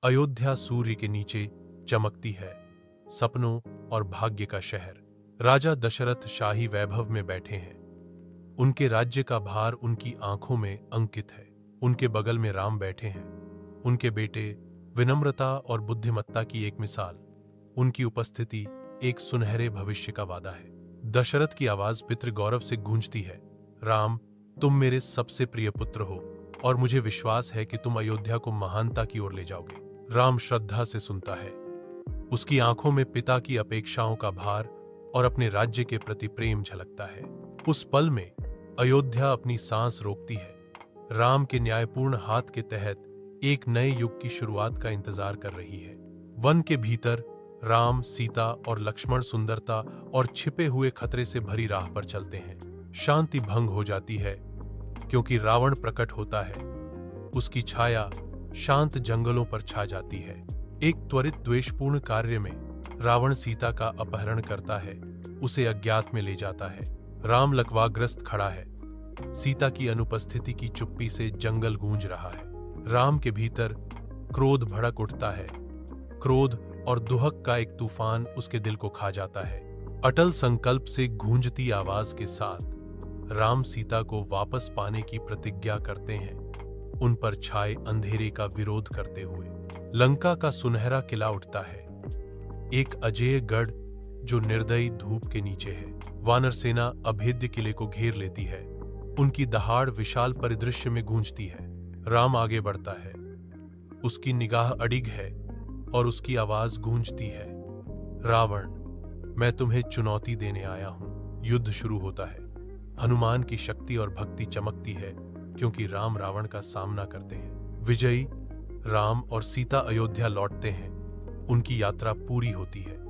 अयोध्या सूर्य के नीचे चमकती है, सपनों और भाग्य का शहर। राजा दशरथ शाही वैभव में बैठे हैं। उनके राज्य का भार उनकी आंखों में अंकित है। उनके बगल में राम बैठे हैं, उनके बेटे, विनम्रता और बुद्धिमत्ता की एक मिसाल। उनकी उपस्थिति एक सुनहरे भविष्य का वादा है। दशरथ की आवाज पितृ गौरव से गूंजती है, राम, तुम मेरे सबसे प्रिय पुत्र हो और मुझे विश्वास है कि तुम अयोध्या को महानता की ओर ले जाओगे। राम श्रद्धा से सुनता है। उसकी आंखों में पिता की अपेक्षाओं का भार और अपने राज्य के प्रति प्रेम झलकता है। उस पल में अयोध्या अपनी सांस रोकती है। राम के न्यायपूर्ण हाथ के तहत एक नए युग की शुरुआत का इंतजार कर रही है। वन के भीतर राम, सीता और लक्ष्मण सुंदरता और छिपे हुए खतरे से भरी राह पर चलते हैं। शांति भंग हो जाती है क्योंकि रावण प्रकट होता है। उसकी छाया शांत जंगलों पर छा जाती है। एक त्वरित द्वेषपूर्ण कार्य में रावण सीता का अपहरण करता है, उसे अज्ञात में ले जाता है। राम लकवाग्रस्त खड़ा है। सीता की अनुपस्थिति की चुप्पी से जंगल गूंज रहा है। राम के भीतर क्रोध भड़क उठता है। क्रोध और दुहक का एक तूफान उसके दिल को खा जाता है। अटल संकल्प से गूंजती आवाज के साथ राम सीता को वापस पाने की प्रतिज्ञा करते हैं, उन पर छाए अंधेरे का विरोध करते हुए। लंका का सुनहरा किला उठता है, एक अजेय गढ़ जो निर्दयी धूप के नीचे है। वानर सेना अभेद्य किले को घेर लेती है। उनकी दहाड़ विशाल परिदृश्य में गूंजती है। राम आगे बढ़ता है, उसकी निगाह अडिग है और उसकी आवाज गूंजती है, रावण, मैं तुम्हें चुनौती देने आया हूं। युद्ध शुरू होता है। हनुमान की शक्ति और भक्ति चमकती है क्योंकि राम रावण का सामना करते हैं। विजयी राम और सीता अयोध्या लौटते हैं। उनकी यात्रा पूरी होती है।